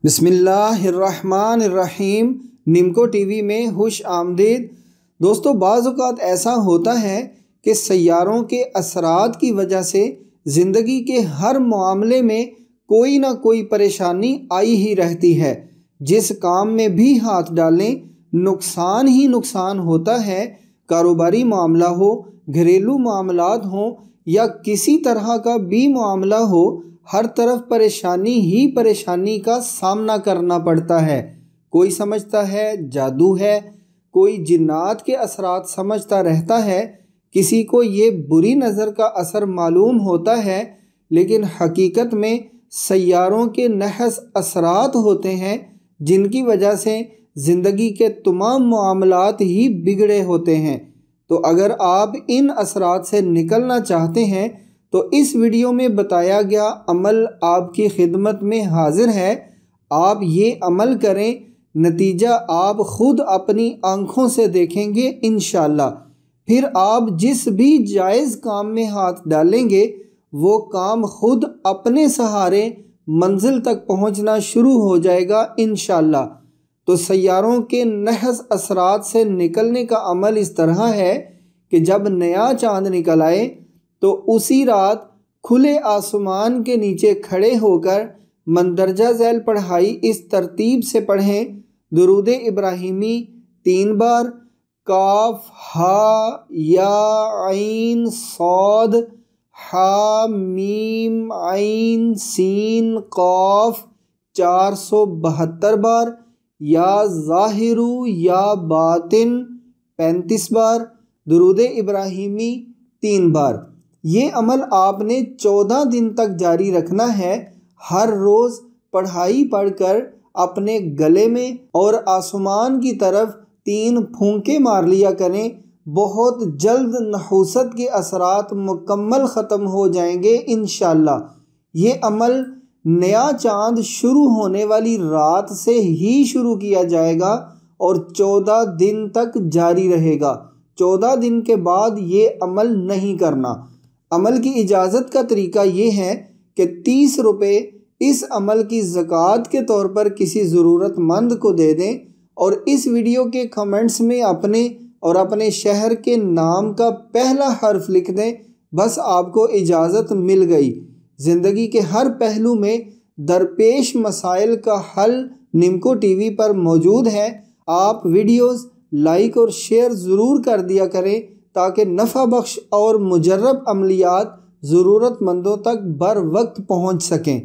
بسم اللہ الرحمن الرحیم۔ نمکو ٹی وی میں خوش آمدید۔ دوستو، بعض اوقات ایسا ہوتا ہے کہ سیاروں کے اثرات کی وجہ سے زندگی کے ہر معاملے میں کوئی نہ کوئی پریشانی آئی ہی رہتی ہے۔ جس کام میں بھی ہاتھ ڈالیں نقصان ہی نقصان ہوتا ہے۔ کاروباری معاملہ ہو، گھریلو معاملات ہوں یا کسی طرح کا بھی معاملہ ہو، ہر طرف پریشانی ہی پریشانی کا سامنا کرنا پڑتا ہے۔ کوئی سمجھتا ہے جادو ہے، کوئی جنات کے اثرات سمجھتا رہتا ہے، کسی کو یہ بری نظر کا اثر معلوم ہوتا ہے، لیکن حقیقت میں سیاروں کے نحس اثرات ہوتے ہیں جن کی وجہ سے زندگی کے تمام معاملات ہی بگڑے ہوتے ہیں۔ تو اگر آپ ان اثرات سے نکلنا چاہتے ہیں تو اس ویڈیو میں بتایا گیا عمل آپ کی خدمت میں حاضر ہے۔ آپ یہ عمل کریں، نتیجہ آپ خود اپنی آنکھوں سے دیکھیں گے انشاءاللہ۔ پھر آپ جس بھی جائز کام میں ہاتھ ڈالیں گے وہ کام خود اپنے سہارے منزل تک پہنچنا شروع ہو جائے گا انشاءاللہ۔ تو سیاروں کے نحس اثرات سے نکلنے کا عمل اس طرح ہے کہ جب نیا چاند نکل آئے تو اسی رات کھلے آسمان کے نیچے کھڑے ہو کر مندرجہ ذیل پڑھائی اس ترتیب سے پڑھیں: درود ابراہیمی 3 بار، کاف ہا یا عین صاد حا میم عین سین قاف 472 بار، یا ظاہر یا باطن 35 بار، درود ابراہیمی 3 بار۔ یہ عمل آپ نے 14 دن تک جاری رکھنا ہے۔ ہر روز پڑھائی پڑھ کر اپنے گلے میں اور آسمان کی طرف 3 پھونکے مار لیا کریں۔ بہت جلد نحوست کے اثرات مکمل ختم ہو جائیں گے انشاءاللہ۔ یہ عمل نیا چاند شروع ہونے والی رات سے ہی شروع کیا جائے گا اور 14 دن تک جاری رہے گا۔ 14 دن کے بعد یہ عمل نہیں کرنا۔ عمل کی اجازت کا طریقہ یہ ہے کہ 30 روپے اس عمل کی زکوٰۃ کے طور پر کسی ضرورت مند کو دے دیں اور اس ویڈیو کے کمنٹس میں اپنے اور اپنے شہر کے نام کا پہلا حرف لکھ دیں۔ بس آپ کو اجازت مل گئی۔ زندگی کے ہر پہلو میں درپیش مسائل کا حل نمکو ٹی وی پر موجود ہے۔ آپ ویڈیوز لائک اور شیئر ضرور کر دیا کریں تاکہ نفع بخش اور مجرب عملیات ضرورت مندوں تک بر وقت پہنچ سکیں۔